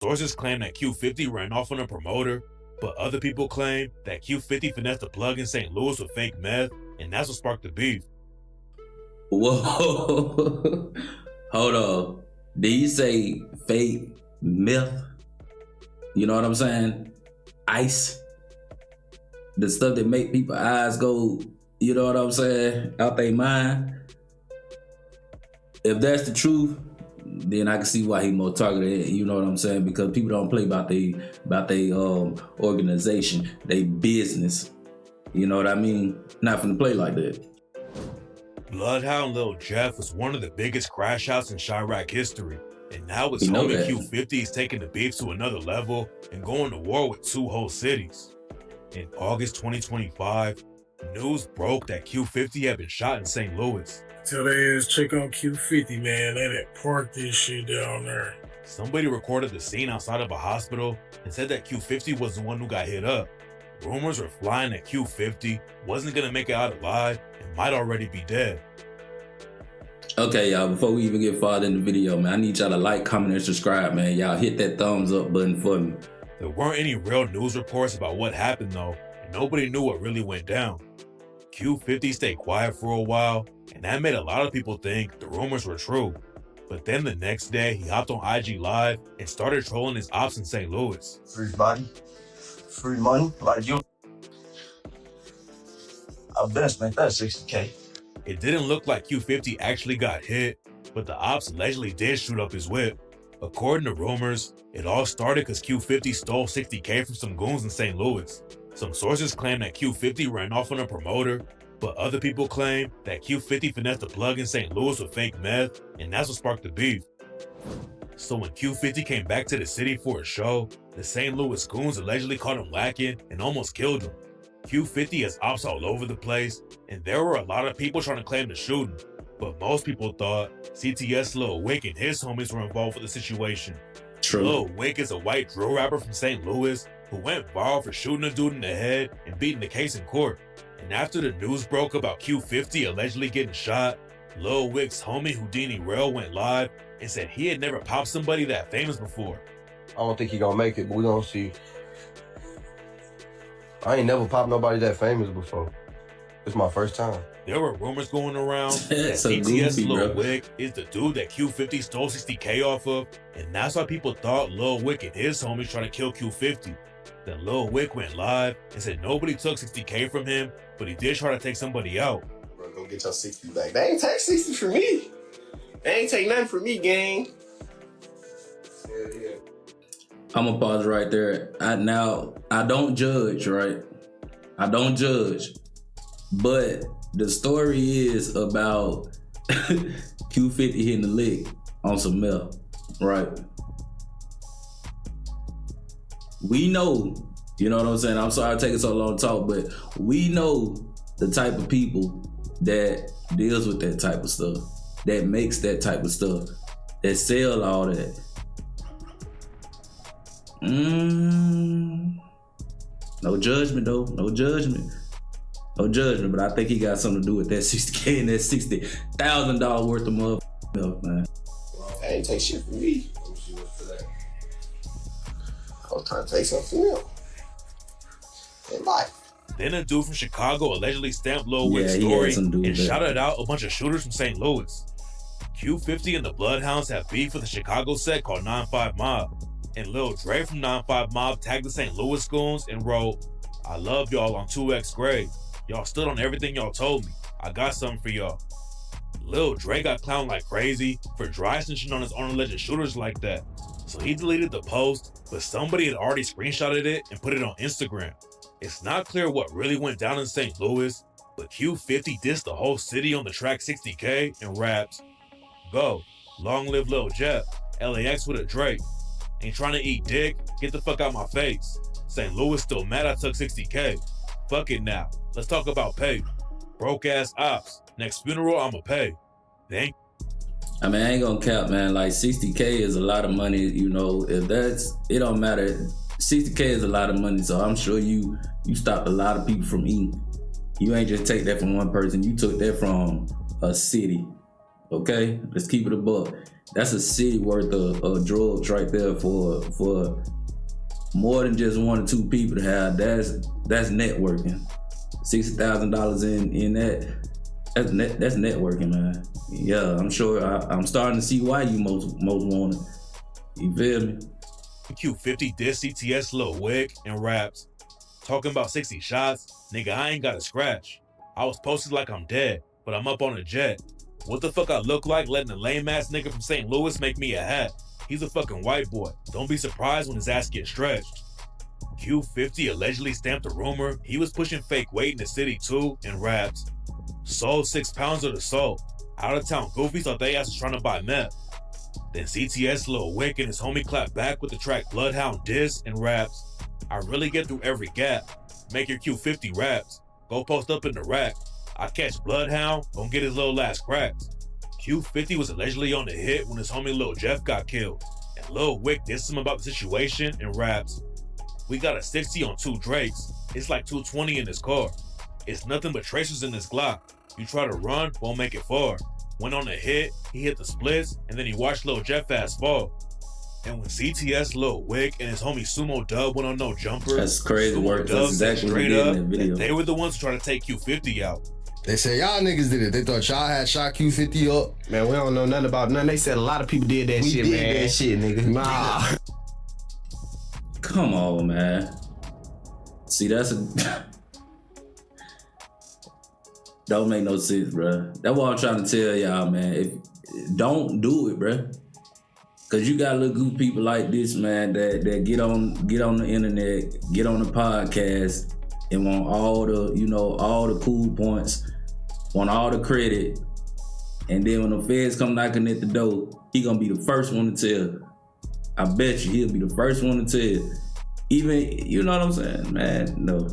Sources claim that Q50 ran off on a promoter, but other people claim that Q50 finessed a plug in St. Louis with fake meth, and that's what sparked the beef. Whoa. Hold on. Did you say fake meth? You know what I'm saying? Ice. The stuff that make people's eyes go, you know what I'm saying, out their mind. If that's the truth, then I can see why he more targeted. You know what I'm saying? Because people don't play about they organization, they business. You know what I mean? Not finna play like that. Bloodhound Lil Jeff was one of the biggest crash outs in Chirac history, and now his We know homie that. Q50 is taking the beef to another level and going to war with two whole cities. In August 2025, news broke that Q50 had been shot in St. Louis. Tell they ass check on Q50, man. They done parked this shit down there. Somebody recorded the scene outside of a hospital and said that Q50 was the one who got hit up. Rumors were flying that Q50 wasn't gonna make it out alive and might already be dead. Okay, y'all, before we even get farther in the video, man, I need y'all to like, comment, and subscribe, man. Y'all hit that thumbs up button for me. There weren't any real news reports about what happened though, and nobody knew what really went down. Q50 stayed quiet for a while, and that made a lot of people think the rumors were true. But then the next day, he hopped on IG Live and started trolling his ops in St. Louis. Free body, free money, like you. I best make that 60K. It didn't look like Q50 actually got hit, but the ops allegedly did shoot up his whip. According to rumors, it all started because Q50 stole 60K from some goons in St. Louis. Some sources claim that Q50 ran off on a promoter, but other people claim that Q50 finessed a plug in St. Louis with fake meth, and that's what sparked the beef. So when Q50 came back to the city for a show, the St. Louis goons allegedly caught him lacking and almost killed him. Q50 has ops all over the place, and there were a lot of people trying to claim the shooting, but most people thought CTS Lil Wick and his homies were involved with the situation. True. Lil Wick is a white drill rapper from St. Louis who went viral for shooting a dude in the head and beating the case in court. And after the news broke about Q50 allegedly getting shot, Lil Wick's homie Houdini Rail went live and said he had never popped somebody that famous before. I don't think he gonna make it, but we gonna see. I ain't never popped nobody that famous before. It's my first time. There were rumors going around that That's so CTS goofy, Lil bro. Wick is the dude that Q50 stole 60K off of, and that's why people thought Lil Wick and his homies tried to kill Q50. Then Lil Wick went live and said nobody took 60K from him, but he did try to take somebody out. Bro, go get your 60 back. They ain't take 60 from me. They ain't take nothing from me, gang. Yeah. I'm gonna pause right there. I don't judge, right? I don't judge. But the story is about Q50 hitting the lick on some meth, right? We know, you know what I'm saying? I'm sorry I'm taking so long to talk, but we know the type of people that deals with that type of stuff, that makes that type of stuff, that sell all that. No judgment though, no judgment. No judgment, but I think he got something to do with that 60K and that $60,000 worth of milk, man. They ain't take shit from me. Let me see what's for that. I was trying to take something from them. In life. Then a dude from Chicago allegedly stamped Lil Wick's he had story something to do with and that. shouted out a bunch of shooters from St. Louis. Q50 and the Bloodhounds have beef with a Chicago set called 9-5 Mob, and Lil Dre from 9-5 Mob tagged the St. Louis goons and wrote, "I love y'all on 2X grade. Y'all stood on everything y'all told me. I got something for y'all." Lil Dre got clowned like crazy for dry snitching on his own alleged shooters like that. So he deleted the post, but somebody had already screenshotted it and put it on Instagram. It's not clear what really went down in St. Louis, but Q50 dissed the whole city on the track 60K and rapped, "Go, long live Lil Jeff, LAX with a Drake. Ain't trying to eat dick, get the fuck out my face. St. Louis still mad I took 60K. Fuck it now, let's talk about pay. Broke ass ops, next funeral I'ma pay. Thank I mean, I ain't gonna cap, man. Like 60K is a lot of money, you know. It don't matter. 60K is a lot of money, so I'm sure you stopped a lot of people from eating. You ain't just take that from one person. You took that from a city. Okay, let's keep it a buck. That's a city worth of drugs right there for more than just 1 or 2 people to have. That's networking. $60,000 in that. That's networking, man. Yeah, I'm sure. I'm starting to see why you most want it. You feel me? Q50 dissed CTS Lil Wick and raps, talking about 60 shots. Nigga, I ain't got a scratch. I was posted like I'm dead, but I'm up on a jet. What the fuck I look like letting a lame ass nigga from St. Louis make me a hat? He's a fucking white boy. Don't be surprised when his ass gets stretched. Q50 allegedly stamped a rumor he was pushing fake weight in the city too and raps, sold 6 pounds of the salt. Out of town goofies thought they ass was trying to buy meth. Then CTS Lil Wick and his homie clapped back with the track Bloodhound diss and raps, I really get through every gap. Make your Q50 raps. Go post up in the rack. I catch Bloodhound, gon' get his little ass cracks. Q50 was allegedly on the hit when his homie Lil Jeff got killed. And Lil Wick dissed him about the situation and raps, we got a 60 on 2 Drakes. It's like 220 in his car. It's nothing but tracers in this Glock. You try to run, won't make it far. Went on a hit, he hit the splits, and then he watched Lil Jeff fast fall. And when CTS Lil Wick and his homie Sumo Dub went on No Jumper, That's crazy Sumo work. Dub That's said exactly what straight he did up in that video. that they were the ones who tried to take Q50 out. They said y'all niggas did it. They thought y'all had shot Q50 up. Man, we don't know nothing about nothing. They said a lot of people did that shit, man. That shit, nigga. Nah. Come on, man. See, that's a don't make no sense, bro. That's what I'm trying to tell y'all, man. Don't do it, bro. Cause you got little group people like this, man, that get on the internet, get on the podcast, and want all the cool points, want all the credit, and then when the feds come knocking at the door, he gonna be the first one to tell. I bet you he'll be the first one to tell. Even, you know what I'm saying, man? No.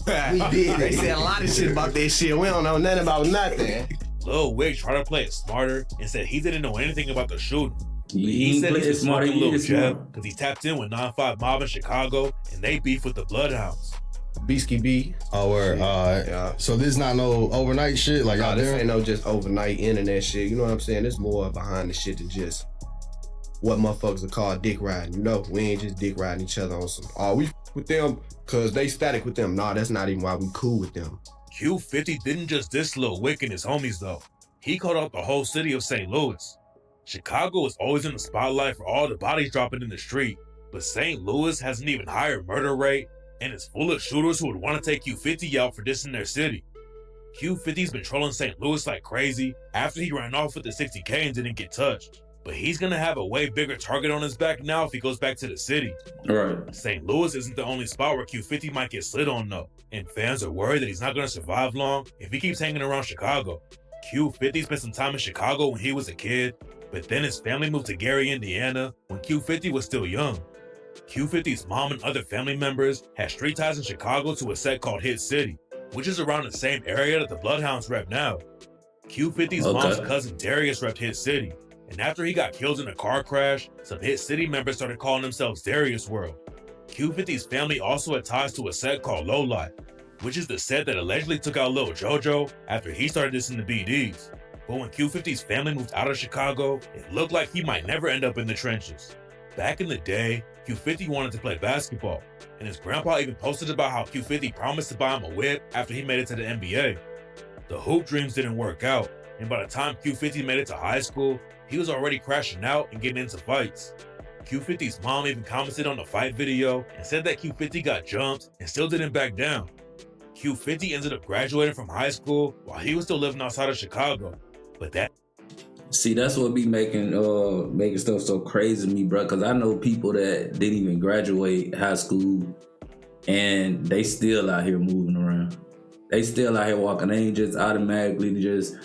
We did. They said a lot of shit about that shit. We don't know nothing about nothing. Lil Wick tried to play it smarter and said he didn't know anything about the shooting. He said play he's it smarter. Lil He is Jeff smart. because he tapped in with 9-5 Mob in Chicago and they beef with the Bloodhounds. Beasky B. Oh, word. Yeah. So this not no overnight shit? Like Nah, out this there? ain't no just overnight internet shit. You know what I'm saying? It's more behind the shit than just what motherfuckers are called dick riding. You know, we ain't just dick riding each other on some, oh, we with them because they static with them. Nah, that's not even why we cool with them. Q50 didn't just diss Lil Wick and his homies though. He called out the whole city of St. Louis. Chicago is always in the spotlight for all the bodies dropping in the street, but St. Louis has an even higher murder rate and is full of shooters who would want to take Q50 out for dissing their city. Q50's been trolling St. Louis like crazy after he ran off with the 60K and didn't get touched. But he's gonna have a way bigger target on his back now if he goes back to the city. Right. St. Louis isn't the only spot where Q50 might get slid on though, and fans are worried that he's not gonna survive long if he keeps hanging around Chicago. Q50 spent some time in Chicago when he was a kid, but then his family moved to Gary, Indiana when Q50 was still young. Q50's mom and other family members had street ties in Chicago to a set called Hit City, which is around the same area that the Bloodhounds rep now. Q50's mom's cousin Darius repped Hit City, and after he got killed in a car crash, some Hit City members started calling themselves Darius World. Q50's family also had ties to a set called Lowlife, which is the set that allegedly took out Lil JoJo after he started dissing the BDs. But when Q50's family moved out of Chicago, it looked like he might never end up in the trenches. Back in the day, Q50 wanted to play basketball, and his grandpa even posted about how Q50 promised to buy him a whip after he made it to the NBA. The hoop dreams didn't work out, and by the time Q50 made it to high school, he was already crashing out and getting into fights. Q50's mom even commented on the fight video and said that Q50 got jumped and still didn't back down. Q50 ended up graduating from high school while he was still living outside of Chicago, but that See, that's what be making stuff so crazy to me, bro. Cause I know people that didn't even graduate high school and they still out here moving around. They still out here walking. They ain't just automatically just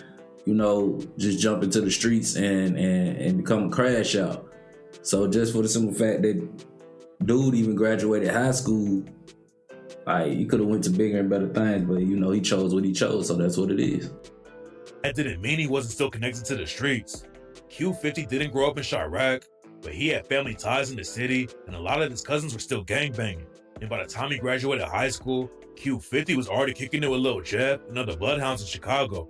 jump into the streets and become a crash out. So just for the simple fact that dude even graduated high school, like he could have went to bigger and better things, but he chose what he chose, so that's what it is. That didn't mean he wasn't still connected to the streets. Q50 didn't grow up in Chirac, but he had family ties in the city, and a lot of his cousins were still gangbanging. And by the time he graduated high school, Q50 was already kicking it with Lil Jeff and other Bloodhounds in Chicago.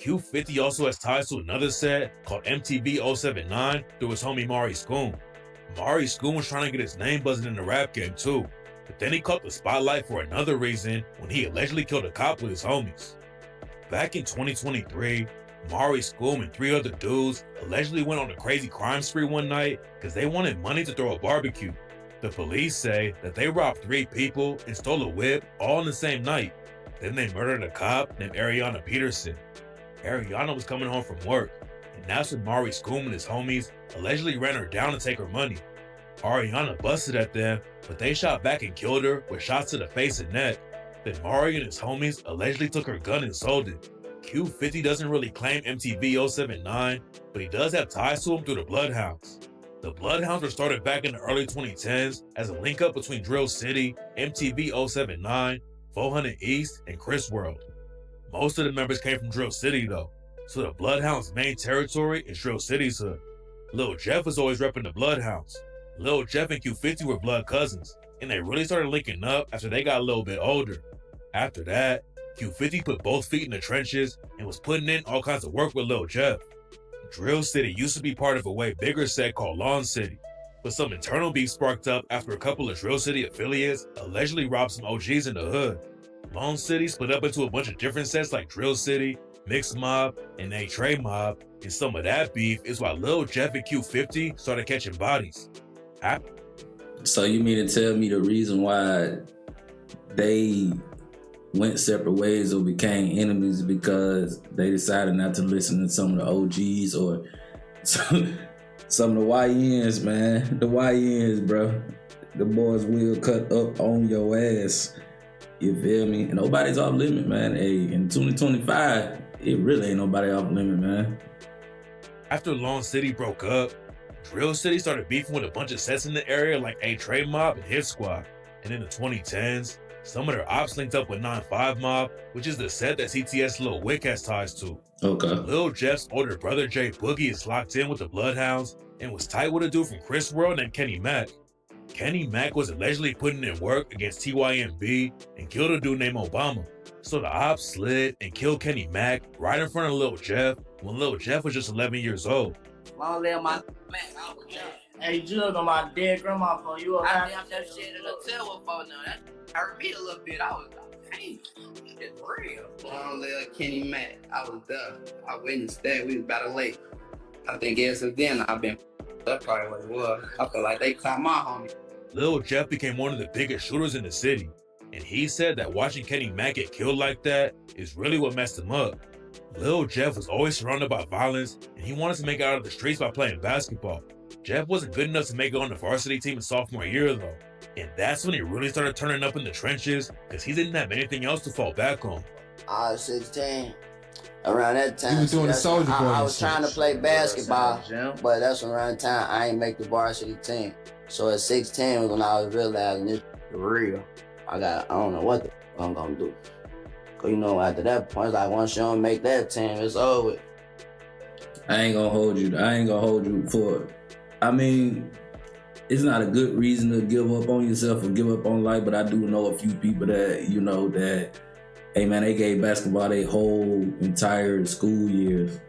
Q50 also has ties to another set called MTV 079 through his homie Mari Schoon. Mari Schoon was trying to get his name buzzing in the rap game too, but then he caught the spotlight for another reason when he allegedly killed a cop with his homies. Back in 2023, Mari Schoon and 3 other dudes allegedly went on a crazy crime spree one night because they wanted money to throw a barbecue. The police say that they robbed 3 people and stole a whip all in the same night. Then they murdered a cop named Ariana Peterson. Ariana was coming home from work, and that's when Mari Schoon and his homies allegedly ran her down to take her money. Ariana busted at them, but they shot back and killed her with shots to the face and neck. Then Mari and his homies allegedly took her gun and sold it. Q50 doesn't really claim MTV 079, but he does have ties to him through the Bloodhounds. The Bloodhounds were started back in the early 2010s as a link-up between Drill City, MTV 079, 400 East, and Chris World. Most of the members came from Drill City though, so the Bloodhounds' main territory is Drill City's hood. Lil Jeff was always repping the Bloodhounds. Lil Jeff and Q50 were blood cousins, and they really started linking up after they got a little bit older. After that, Q50 put both feet in the trenches and was putting in all kinds of work with Lil Jeff. Drill City used to be part of a way bigger set called Lawn City, but some internal beef sparked up after a couple of Drill City affiliates allegedly robbed some OGs in the hood. Lawn City split up into a bunch of different sets like Drill City, Mixed Mob, and A-Trey Mob, and some of that beef is why Lil Jeff and Q50 started catching bodies. So you mean to tell me the reason why they went separate ways or became enemies because they decided not to listen to some of the OGs or some of the YNs, man. The YNs, bro. The boys will cut up on your ass. You feel me? And nobody's off limit, man. Hey, in 2025, it really ain't nobody off limit, man. After Lawn City broke up, Drill City started beefing with a bunch of sets in the area like A-Trey Mob and Hit Squad. And in the 2010s, some of their ops linked up with 9-5 Mob, which is the set that CTS Lil Wick has ties to. Okay. Lil Jeff's older brother Jay Boogie is locked in with the Bloodhounds and was tight with a dude from Chris World named Kenny Mack. Kenny Mack was allegedly putting in work against TYMB and killed a dude named Obama. So the ops slid and killed Kenny Mack right in front of Lil Jeff when Lil Jeff was just 11 years old. Long live my man, I was there. Hey, Jug, on my dead grandma phone, you I alright? damn that shit in a telephone now. That hurt me a little bit. I was like, hey, it's real. Long live Kenny Mack. I was there. I witnessed that. We was about to lake. I think ever since then I've been. That's probably what it was. I feel like they caught my homie. Lil Jeff became one of the biggest shooters in the city, and he said that watching Kenny Mack get killed like that is really what messed him up. Lil Jeff was always surrounded by violence, and he wanted to make it out of the streets by playing basketball. Jeff wasn't good enough to make it on the varsity team in sophomore year though, and that's when he really started turning up in the trenches because he didn't have anything else to fall back on. I was 16. Around that time, You was doing the that's soldier when boy I and was shit. trying to play basketball, but that's around the time I ain't make the varsity team. So at 16 was when I was realizing this for real. I don't know what the I'm gonna do. Cause you know, after that point, it's like once you don't make that team, it's over. I ain't gonna hold you for it. I mean, it's not a good reason to give up on yourself or give up on life, but I do know a few people that, you know, that, hey man, they gave basketball their whole entire school years.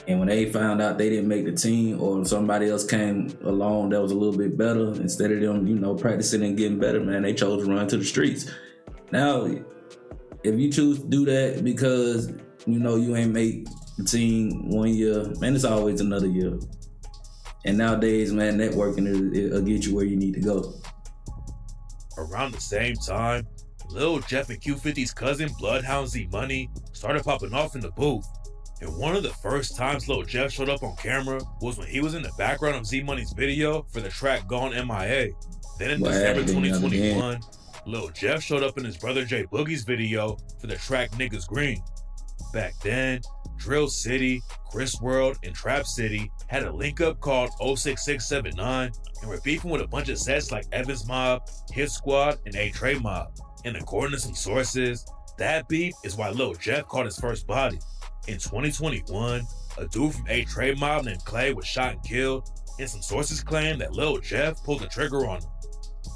And when they found out they didn't make the team or somebody else came along that was a little bit better, instead of them, you know, practicing and getting better, man, they chose to run to the streets. Now, if you choose to do that because, you know, you ain't make the team 1 year, man, it's always another year. And nowadays, man, networking will get you where you need to go. Around the same time, Lil Jeff and Q50's cousin Bloodhound Z Money started popping off in the booth. And one of the first times Lil Jeff showed up on camera was when he was in the background of Z Money's video for the track Gone MIA. Then in December 2021, Lil Jeff showed up in his brother Jay Boogie's video for the track Niggas Green. Back then, Drill City, Chris World, and Trap City had a link up called 06679 and were beefing with a bunch of sets like Evans Mob, Hit Squad, and A-Trey Mob. And according to some sources, that beef is why Lil Jeff caught his first body. In 2021, a dude from A-Trey Mob named Clay was shot and killed, and some sources claim that Lil Jeff pulled the trigger on him.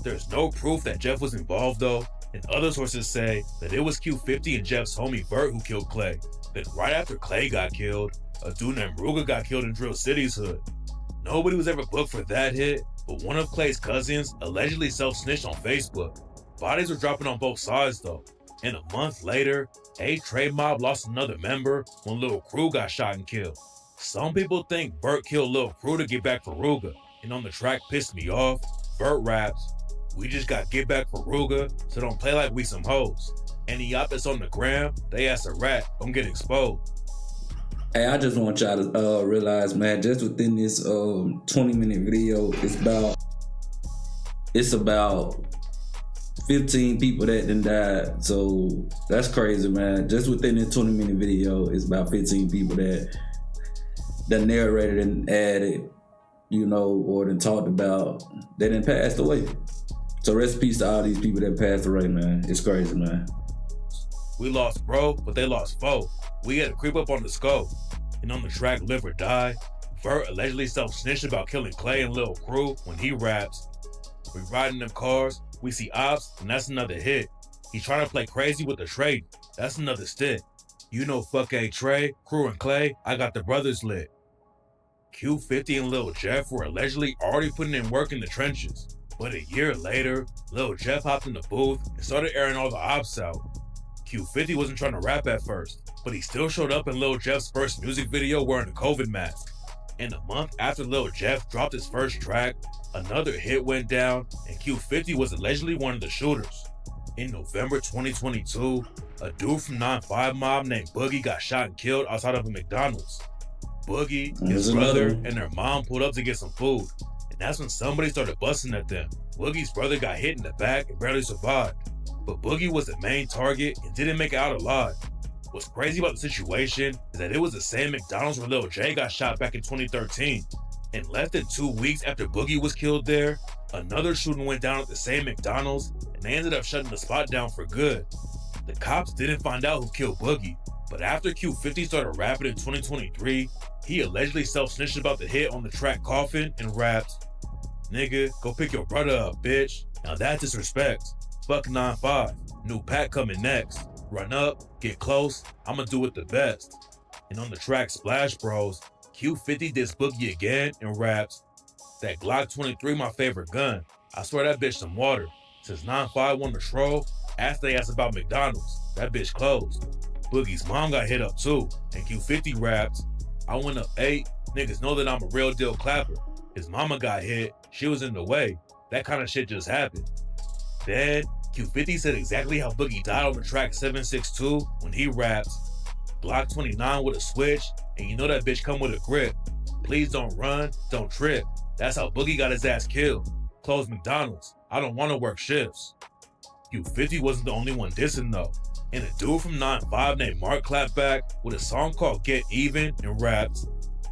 There's no proof that Jeff was involved though, And other sources say that it was Q50 and Jeff's homie Bert who killed Clay. Then right after Clay got killed, a dude named Ruger got killed in Drill City's hood. Nobody was ever booked for that hit, but one of Clay's cousins allegedly self-snitched on Facebook. Bodies were dropping on both sides though. And a month later, a Trey mob lost another member when Lil Crew got shot and killed. Some people think Bert killed Lil Crew to get back for Ruger, and on the track Pissed Me Off, Bert raps, "We just got get back for Ruger, so don't play like we some hoes. Any op that's on the gram, they ass a rat, don't get exposed." Hey, I just want y'all to realize, man, just within this 20-minute video, it's about 15 people that done died. So that's crazy, man. Just within this 20-minute video, it's about 15 people that narrated and added, you know, or then talked about, they done passed away. So rest in peace to all these people that passed away, man. It's crazy, man. We lost bro, but they lost foe. We had to creep up on the scope. And on the track Live or Die, Bert allegedly self-snitched about killing Clay and Lil Crew when he raps, "We riding them cars, we see ops, and that's another hit. He's trying to play crazy with the trade, that's another stick. You know fuck A Trey, Crew and Clay, I got the brothers lit." Q50 and Lil Jeff were allegedly already putting in work in the trenches. But a year later, Lil Jeff hopped in the booth and started airing all the ops out. Q50 wasn't trying to rap at first, but he still showed up in Lil Jeff's first music video wearing a COVID mask. And a month after Lil Jeff dropped his first track, another hit went down, and Q50 was allegedly one of the shooters. In November 2022, a dude from 9-5 Mob named Boogie got shot and killed outside of a McDonald's. Boogie, his brother, and their mom pulled up to get some food, and that's when somebody started busting at them. Boogie's brother got hit in the back and barely survived, but Boogie was the main target and didn't make it out alive. What's crazy about the situation is that it was the same McDonald's where Lil J got shot back in 2013. And less than 2 weeks after Boogie was killed there, another shooting went down at the same McDonald's, and they ended up shutting the spot down for good. The cops didn't find out who killed Boogie, but after Q50 started rapping in 2023, he allegedly self-snitched about the hit on the track Coffin and rapped, "Nigga, go pick your brother up, bitch. Now that's disrespect. Fuck 9-5. New pack coming next. Run up, get close, I'ma do it the best." And on the track Splash Bros, Q50 dissed Boogie again and raps, "That Glock 23 my favorite gun. I swear that bitch some water. Since 9-5 won the troll, ask they ass about McDonald's. That bitch closed." Boogie's mom got hit up too, and Q50 raps, "I went up 8, niggas know that I'm a real deal clapper. His mama got hit, she was in the way. That kind of shit just happened." Then, Q50 said exactly how Boogie died on the track 762 when he raps, "Glock 29 with a switch, and you know that bitch come with a grip. Please don't run, don't trip. That's how Boogie got his ass killed. Close McDonald's, I don't want to work shifts." Q50 wasn't the only one dissing though, and a dude from 9-5 named Mark clapped back with a song called Get Even and raps,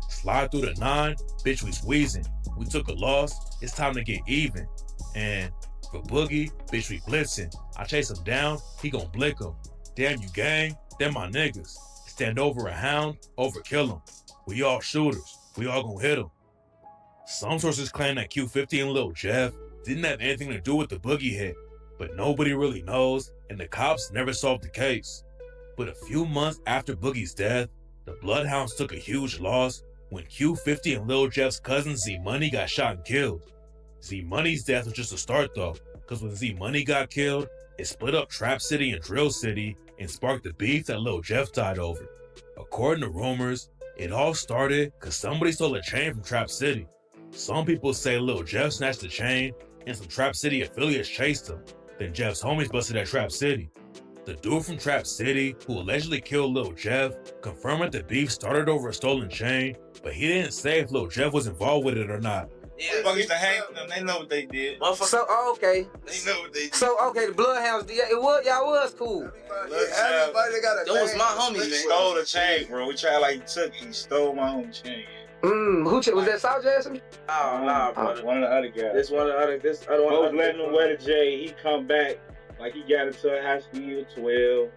"Slide through the 9, bitch we squeezing. We took a loss, it's time to get even. And for Boogie, bitch we blitzing. I chase him down, he gon' blick him. Damn you gang, them my niggas. Stand over a hound, overkill him. We all shooters, we all gon' hit him." Some sources claim that Q50 and Lil Jeff didn't have anything to do with the Boogie hit, but nobody really knows, and the cops never solved the case. But a few months after Boogie's death, the Bloodhounds took a huge loss when Q50 and Lil Jeff's cousin Z Money got shot and killed. Z Money's death was just a start though, because when Z Money got killed, it split up Trap City and Drill City and sparked the beef that Lil Jeff died over. According to rumors, it all started because somebody stole a chain from Trap City. Some people say Lil Jeff snatched the chain and some Trap City affiliates chased him. Then Jeff's homies busted at Trap City. The dude from Trap City, who allegedly killed Lil Jeff, confirmed that the beef started over a stolen chain, but he didn't say if Lil Jeff was involved with it or not. Yeah, fuckers to hang with them. They know what they did. So okay. They know what they did. So okay, the Bloodhounds. Y'all was cool. Everybody got a. That was my homie, man. He stole the chain, bro. We tried like he stole my home chain. Who was that? South Jackson? Oh, nah, brother. One of the other guys. This one of the other. This other one. Folks letting him wear the J. He come back like he got into a high school 12.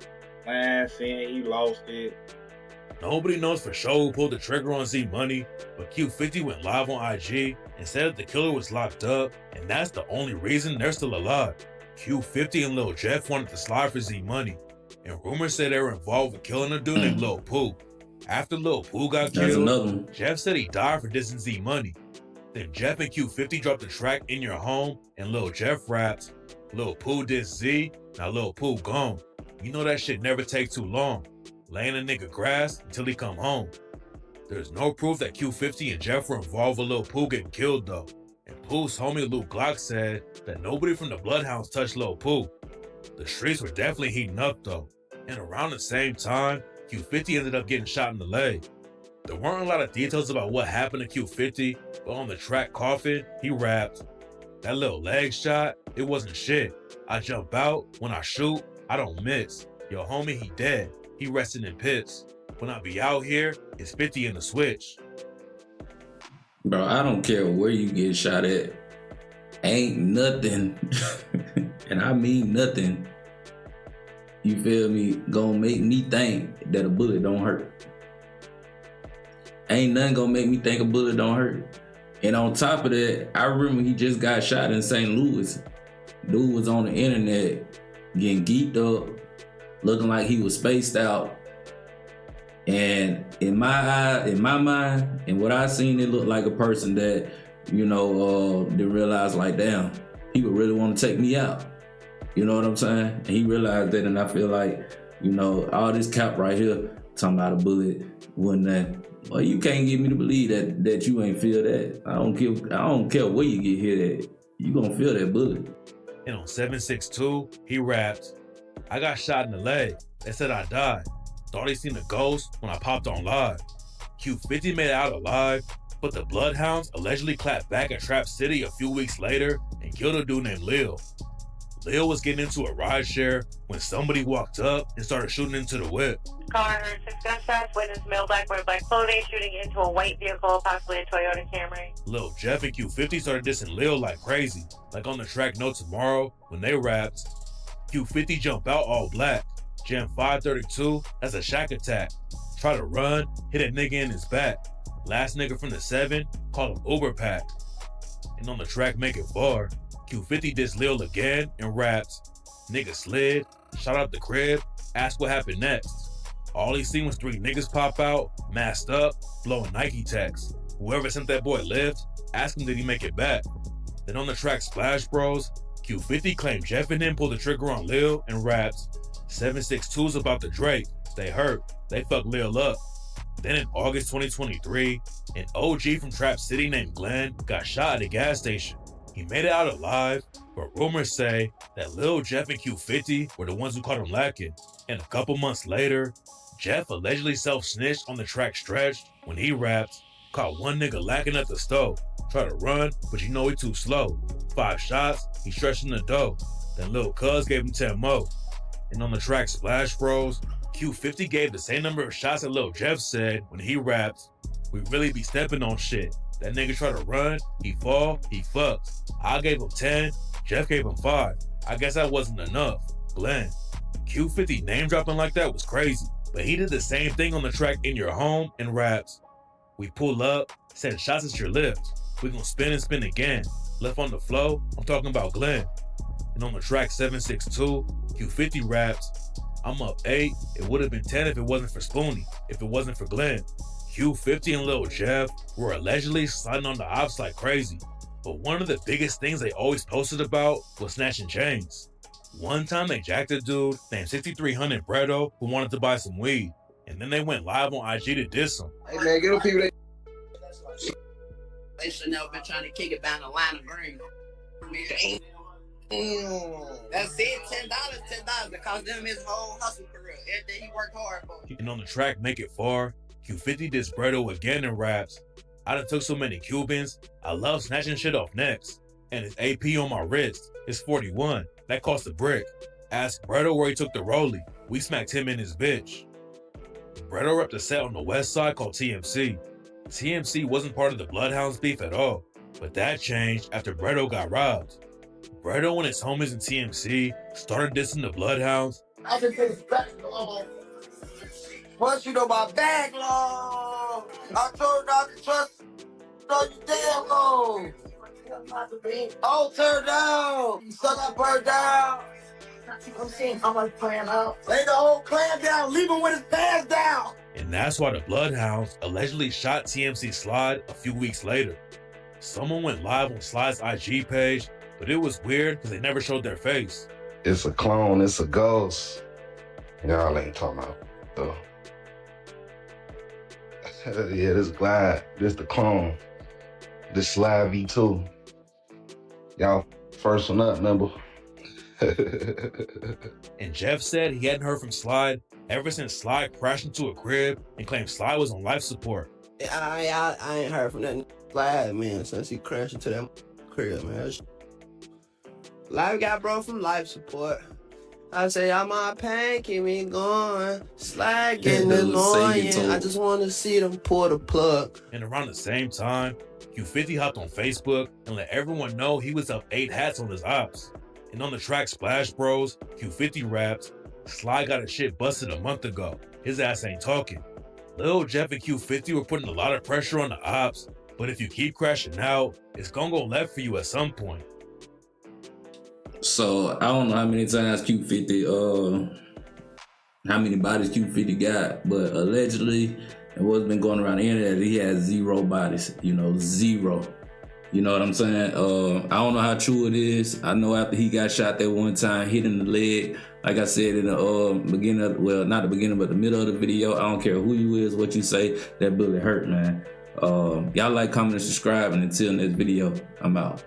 Man, saying he lost it. Nobody knows for sure who pulled the trigger on Z Money, but Q50 went live on IG and said that the killer was locked up, and that's the only reason they're still alive. Q50 and Lil Jeff wanted to slide for Z Money, and rumors said they were involved with killing a dude named Lil Pooh. After Lil Pooh got That's another killed, one. Jeff said he died for dissing Z Money. Then Jeff and Q50 dropped the track In Your Home, and Lil Jeff raps, Lil Pooh dissed Z, now Lil Pooh gone. You know that shit never take too long. Laying a nigga grass until he come home. There's no proof that Q50 and Jeff were involved with Lil Pooh getting killed though. And Pooh's homie Luke Glock said that nobody from the Bloodhounds touched Lil Pooh. The streets were definitely heating up though. And around the same time, Q50 ended up getting shot in the leg. There weren't a lot of details about what happened to Q50, but on the track Coffin, he rapped, that little leg shot, it wasn't shit. I jump out, when I shoot, I don't miss. Yo homie, he dead. He resting in pits. When I be out here, it's 50 in the switch. Bro, I don't care where you get shot at. Ain't nothing, and I mean nothing, you feel me, gonna make me think that a bullet don't hurt. Ain't nothing gonna make me think a bullet don't hurt. And on top of that, I remember he just got shot in St. Louis. Dude was on the internet getting geeked up, looking like he was spaced out. And in my eye, in my mind, and what I seen, it looked like a person that, you know, didn't realize like, damn, people really want to take me out. You know what I'm saying? And he realized that, and I feel like, you know, all this cap right here, talking about a bullet, wasn't that. Well, you can't get me to believe that you ain't feel that. I don't care where you get hit at. You gonna feel that bullet. And on 762, he raps, I got shot in the leg. They said I died. Thought he seen a ghost when I popped on live. Q50 made it out alive, but the Bloodhounds allegedly clapped back at Trap City a few weeks later and killed a dude named Lil. Lil was getting into a rideshare when somebody walked up and started shooting into the whip. Caller heard 6 gunshots, witness male black wearing black clothing, shooting into a white vehicle, possibly a Toyota Camry. Lil Jeff and Q50 started dissing Lil like crazy, like on the track No Tomorrow when they rapped, Q50 jump out all black, jam 532, that's a shack attack. Try to run, hit a nigga in his back. Last nigga from the 7, call him Uber Pack. And on the track Make It Far, Q50 dissed Lil again and raps, nigga slid, shot out the crib, asked what happened next. All he seen was 3 niggas pop out, masked up, blowing Nike texts. Whoever sent that boy lift, asked him did he make it back. Then on the track Splash Bros, Q50 claimed Jeff and him pulled the trigger on Lil and raps, 762's about the Drake, they hurt, they fucked Lil up. Then in August 2023, an OG from Trap City named Glenn got shot at a gas station. He made it out alive, but rumors say that Lil Jeff and Q50 were the ones who caught him lacking. And a couple months later, Jeff allegedly self-snitched on the track Stretched when he rapped, caught one nigga lacking at the stove. Try to run, but you know he too slow. 5 shots, he stretched in the dough. Then Lil Cuz gave him 10 more. And on the track Splash Bros, Q50 gave the same number of shots that Lil Jeff said when he rapped, we really be stepping on shit. That nigga try to run, he fall, he fucks. I gave him 10, Jeff gave him 5. I guess that wasn't enough. Glenn. Q50 name dropping like that was crazy, but he did the same thing on the track In Your Home and raps. We pull up, send shots at your lift. We gon' spin and spin again. Left on the flow, I'm talking about Glenn. And on the track 762, Q50 raps, I'm up 8, it would've been 10 if it wasn't for Spoonie, if it wasn't for Glenn. Q50 and Lil Jeff were allegedly sliding on the ops like crazy, but one of the biggest things they always posted about was snatching chains. One time they jacked a dude named 6300 Bredo who wanted to buy some weed, and then they went live on IG to diss him. Hey man, get them people that. They should never been trying to kick it down the line of green. That's it, $10. That cost them his whole hustle career. Everything he worked hard for. And on the track Make It Far, Q50 dissed Bredo again and raps, I done took so many Cubans, I love snatching shit off necks. And his AP on my wrist is 41, that cost a brick. Ask Bredo where he took the rollie, we smacked him in his bitch. Bredo repped a set on the west side called TMC. TMC wasn't part of the Bloodhounds beef at all, but that changed after Bredo got robbed. Bredo and his homies in TMC started dissing the Bloodhounds. I just get his back long. Once you know my bag long, I told you not to trust. No, you damn long. Oh, turn down. Suck up, bird down. I'm seeing how much clan out. Lay the whole clan down. Leave him with his pants down. And that's why the Bloodhounds allegedly shot TMC Slide a few weeks later. Someone went live on Slide's IG page, but it was weird because they never showed their face. It's a clone, it's a ghost. Y'all ain't talking about though. Yeah, this Glide, this the clone. This Slide V2. Y'all first one up, remember? And Jeff said he hadn't heard from Slide ever since Slide crashed into a crib and claimed Slide was on life support. I ain't heard from that Glad, man, since he crashed into that crib, man. Life got brought from life support. I say, I'm my pain, keep me going. Slide getting annoying. I just want to see them pull the plug. And around the same time, Q50 hopped on Facebook and let everyone know he was up 8 hats on his ops. And on the track Splash Bros, Q50 raps, Sly got his shit busted a month ago. His ass ain't talking. Lil Jeff and Q50 were putting a lot of pressure on the ops, but if you keep crashing out, it's gonna go left for you at some point. So I don't know how many times Q50, how many bodies Q50 got, but allegedly, and what's been going around the internet, he has 0 bodies, 0. You know what I'm saying? I don't know how true it is. I know after he got shot that one time, hit in the leg, like I said in the beginning of, well, not the beginning, but the middle of the video, I don't care who you is, what you say, that bullet hurt, man. Y'all like, comment, and subscribe, and until next video, I'm out.